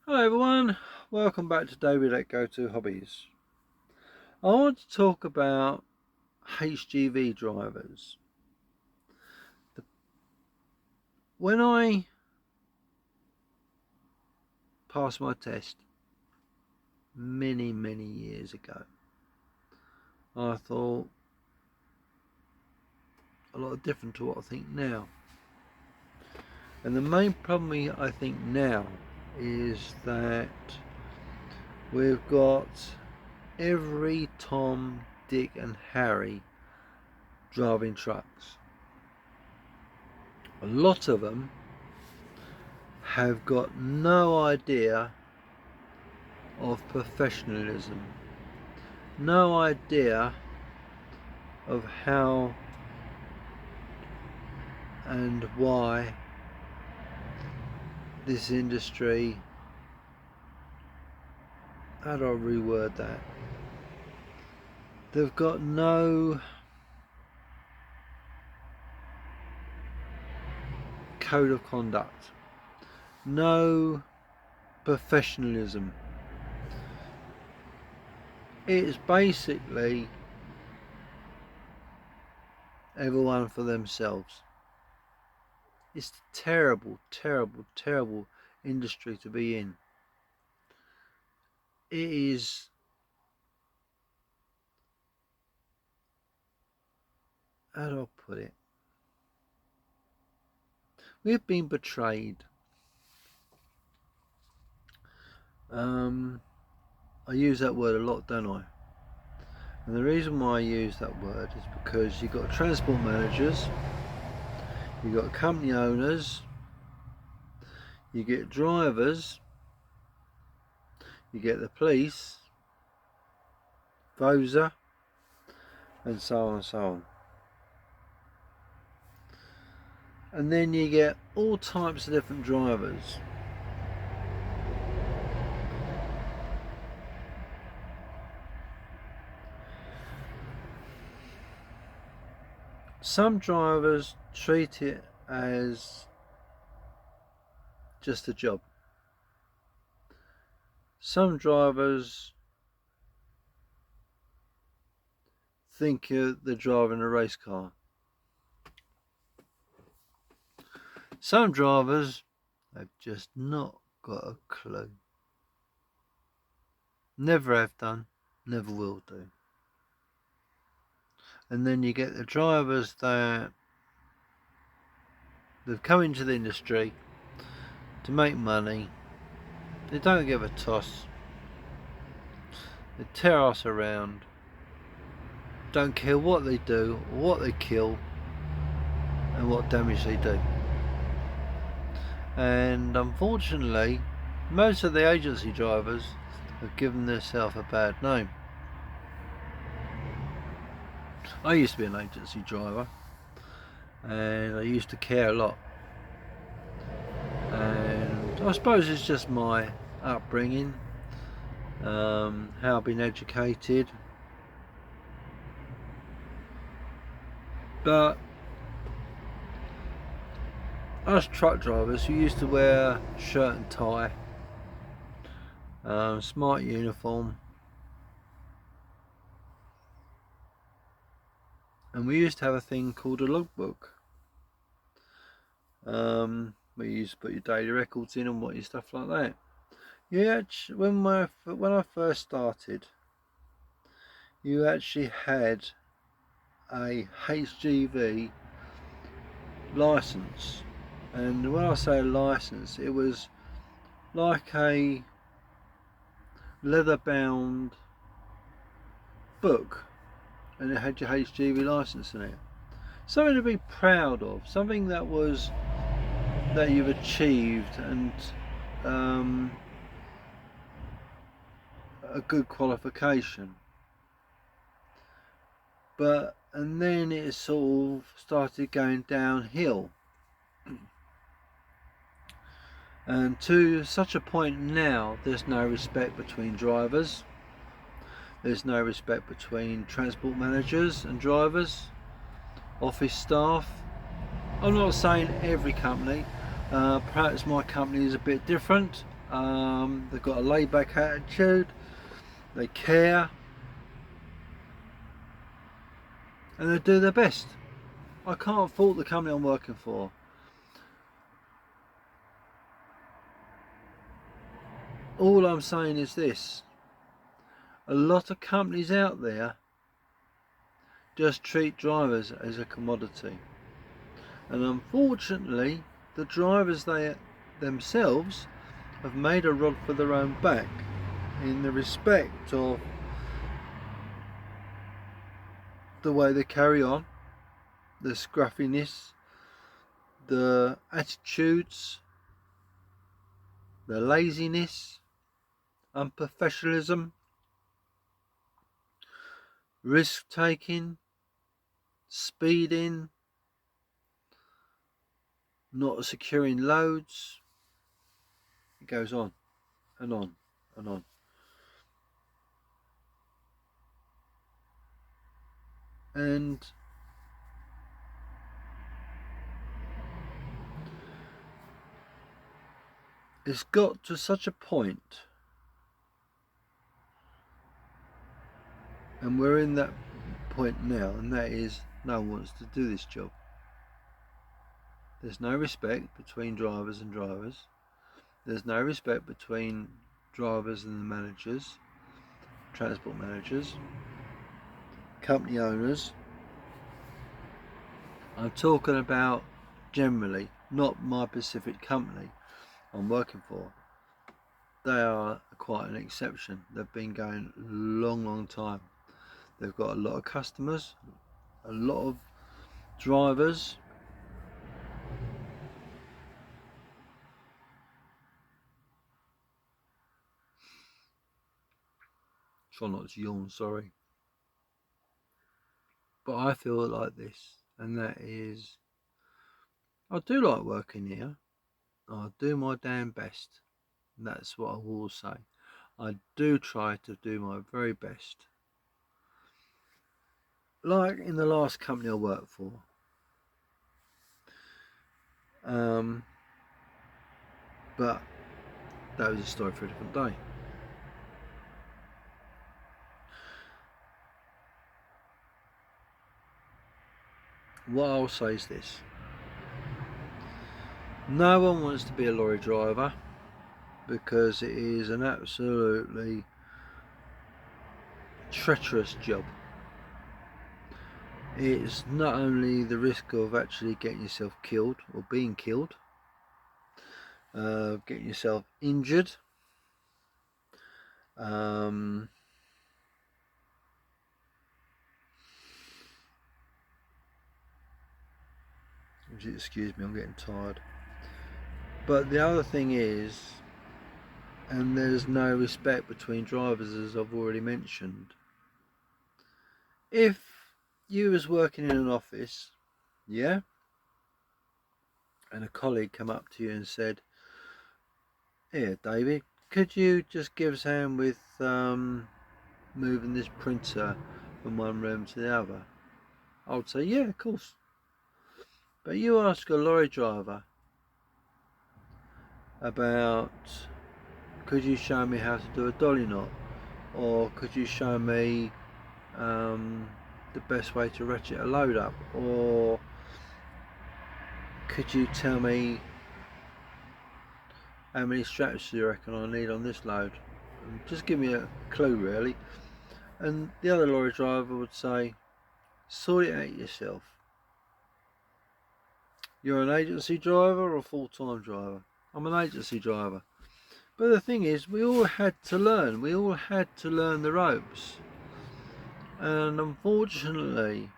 Hello everyone, welcome back to David at Go To Hobbies. I want to talk about HGV drivers. When I passed my test many years ago, I thought a lot different to what I think now. And the main problem I think now is that we've got every Tom, Dick and Harry driving trucks. A lot of them have got no idea of professionalism, no idea of how and why this industry, how do I reword that? They've got no code of conduct, no professionalism. It's basically everyone for themselves. It's a terrible industry to be in. It is, how do I put it? We've been betrayed. I use that word a lot, don't I? And the reason why I use that word is because you've got transport managers, you've got company owners, you get drivers, you get the police, VOSA, and so on and so on. And then you get all types of different drivers. Some drivers treat it as just a job. Some drivers think they're driving a race car. Some drivers have just not got a clue. Never have done, never will do. And then you get the drivers that they've come into the industry to make money. They don't give a toss. They tear us around. Don't care what they do, or what they kill, and what damage they do. And unfortunately, most of the agency drivers have given themselves a bad name. I used to be an agency driver, and I used to care a lot. And I suppose it's just my upbringing, how I've been educated. But us truck drivers who used to wear shirt and tie, smart uniform, and we used to have a thing called a logbook, where you used to put your daily records in and what your stuff like that. Yeah, when I first started, you actually had a HGV license, and when I say license, it was like a leather bound book, and it had your HGV license in it. Something to be proud of, something that was that you've achieved, and a good qualification. And then it sort of started going downhill, and to such a point now there's no respect between drivers, there's no respect between transport managers and drivers, office staff. I'm not saying every company, perhaps my company is a bit different, They've got a laid back attitude, they care, and they do their best. I can't fault the company I'm working for. All I'm saying is this: a lot of companies out there just treat drivers as a commodity, and unfortunately the drivers themselves have made a rod for their own back in the respect of the way they carry on, the scruffiness, the attitudes, the laziness, unprofessionalism, risk taking, speeding, not securing loads. It goes on and on and on. And it's got to such a point, and we're in that point now, and that is no one wants to do this job. There's no respect between drivers and drivers. There's no respect between drivers and the managers, transport managers, company owners. I'm talking about generally, not my specific company I'm working for. They are quite an exception. They've been going a long time. They've got a lot of customers, a lot of drivers. Try not to yawn, sorry. But I feel like this, and that is, I do like working here. I do my damn best. And that's what I will say. I do try to do my very best. Like in the last company I worked for. But that was a story for a different day. What I'll say is this: no one wants to be a lorry driver because it is an absolutely treacherous job. It's not only the risk of actually getting yourself killed or being killed, getting yourself injured, excuse me, I'm getting tired. But the other thing is, and there's no respect between drivers, as I've already mentioned. If you was working in an office, yeah, and a colleague come up to you and said, "Here, David, could you just give us a hand with moving this printer from one room to the other?" I would say, yeah, of course. But you ask a lorry driver about, could you show me how to do a dolly knot, or could you show me the best way to ratchet a load up, or could you tell me how many straps do you reckon I need on this load? And just give me a clue, really. And the other lorry driver would say, sort it out yourself. You're an agency driver or a full-time driver? I'm an agency driver. But the thing is, we all had to learn. We all had to learn the ropes. And unfortunately,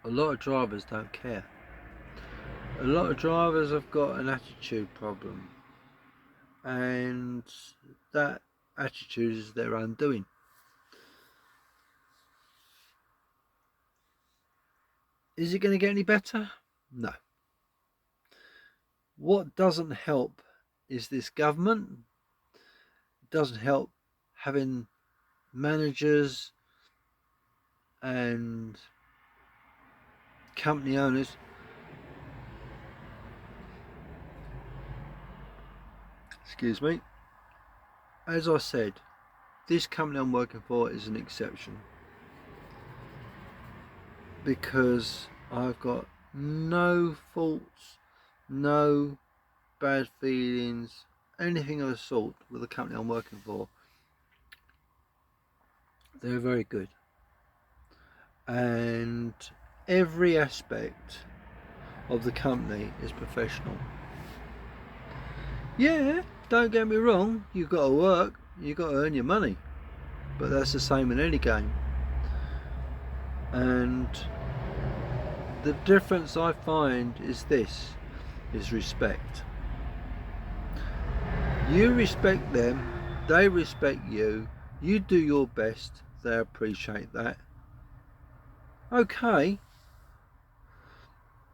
a lot of drivers don't care. A lot of drivers have got an attitude problem. And that attitude is their undoing. Is it going to get any better? No. What doesn't help is this government. It doesn't help having managers and company owners Excuse me. As I said, this company I'm working for is an exception, because I've got no faults, no bad feelings, anything of the sort with the company I'm working for. They're very good, and every aspect of the company is professional. Yeah, don't get me wrong, you've got to work, you've got to earn your money, but that's the same in any game. And the difference I find is this, is respect. You respect them, they respect you, you do your best, they appreciate that. Okay,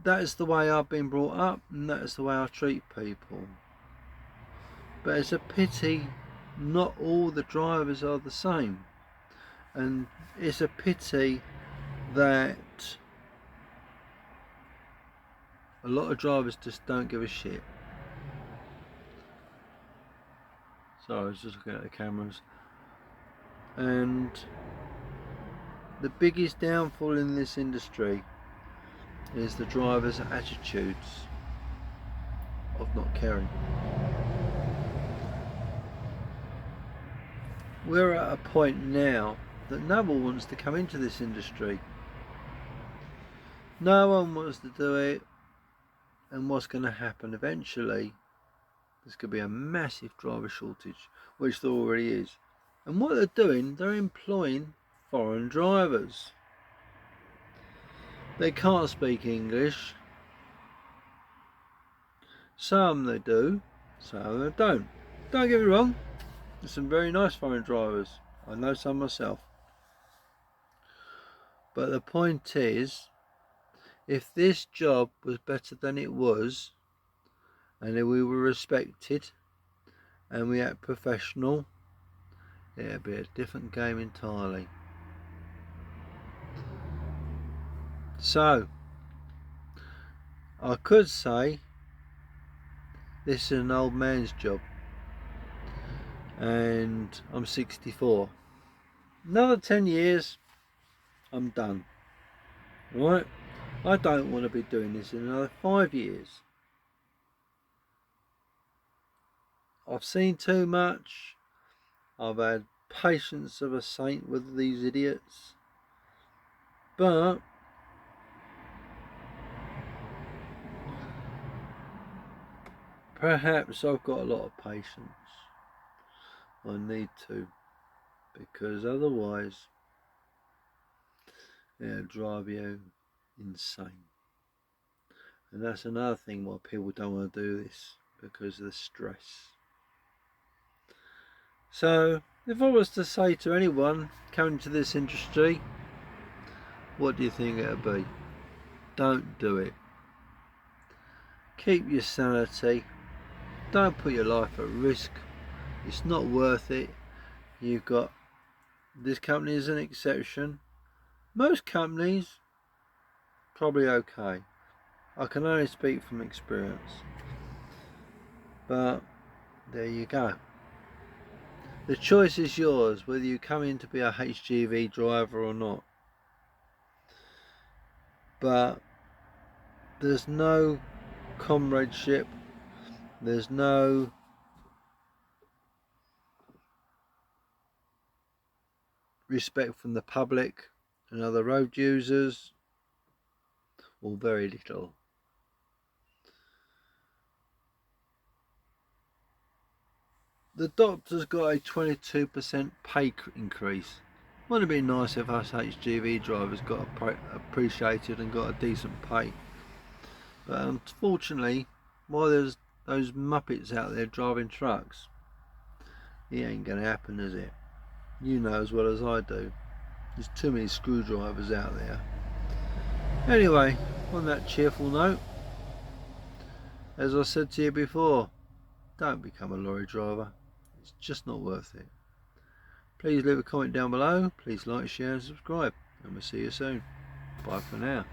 that is the way I've been brought up, and that is the way I treat people. But it's a pity not all the drivers are the same, and it's a pity that a lot of drivers just don't give a shit. Sorry, I was just looking at the cameras. And the biggest downfall in this industry is the drivers' attitudes of not caring. We're at a point now that no one wants to come into this industry. No one wants to do it, and what's going to happen eventually, there's going to be a massive driver shortage, which there already is. And what they're doing, they're employing foreign drivers. They can't speak English. Some they do, some they don't. Don't get me wrong, there's some very nice foreign drivers. I know some myself. But the point is, if this job was better than it was, and we were respected, and we had professional, it'd be a different game entirely. So, I could say this is an old man's job, and I'm 64. Another 10 years, I'm done. Right? I don't want to be doing this in another 5 years. I've seen too much. I've had patience of a saint with these idiots. But perhaps I've got a lot of patience. I need to, because otherwise it'll drive you insane. And that's another thing why people don't want to do this, because of the stress. So if I was to say to anyone coming to this industry, what do you think it would be? Don't do it. Keep your sanity. Don't put your life at risk. It's not worth it. You've got, this company is an exception. Most companies, probably okay. I can only speak from experience. But there you go. The choice is yours, whether you come in to be a HGV driver or not. But there's no comradeship, there's no respect from the public and other road users, or very little. The doctor's got a 22% pay increase. Wouldn't it be nice if us HGV drivers got appreciated and got a decent pay? But unfortunately, while there's those muppets out there driving trucks, it ain't gonna happen, is it? You know as well as I do. There's too many screwdrivers out there. Anyway, on that cheerful note, as I said to you before, don't become a lorry driver. It's just not worth it. Please leave a comment down below. Please like, share and subscribe. And we'll see you soon. Bye for now.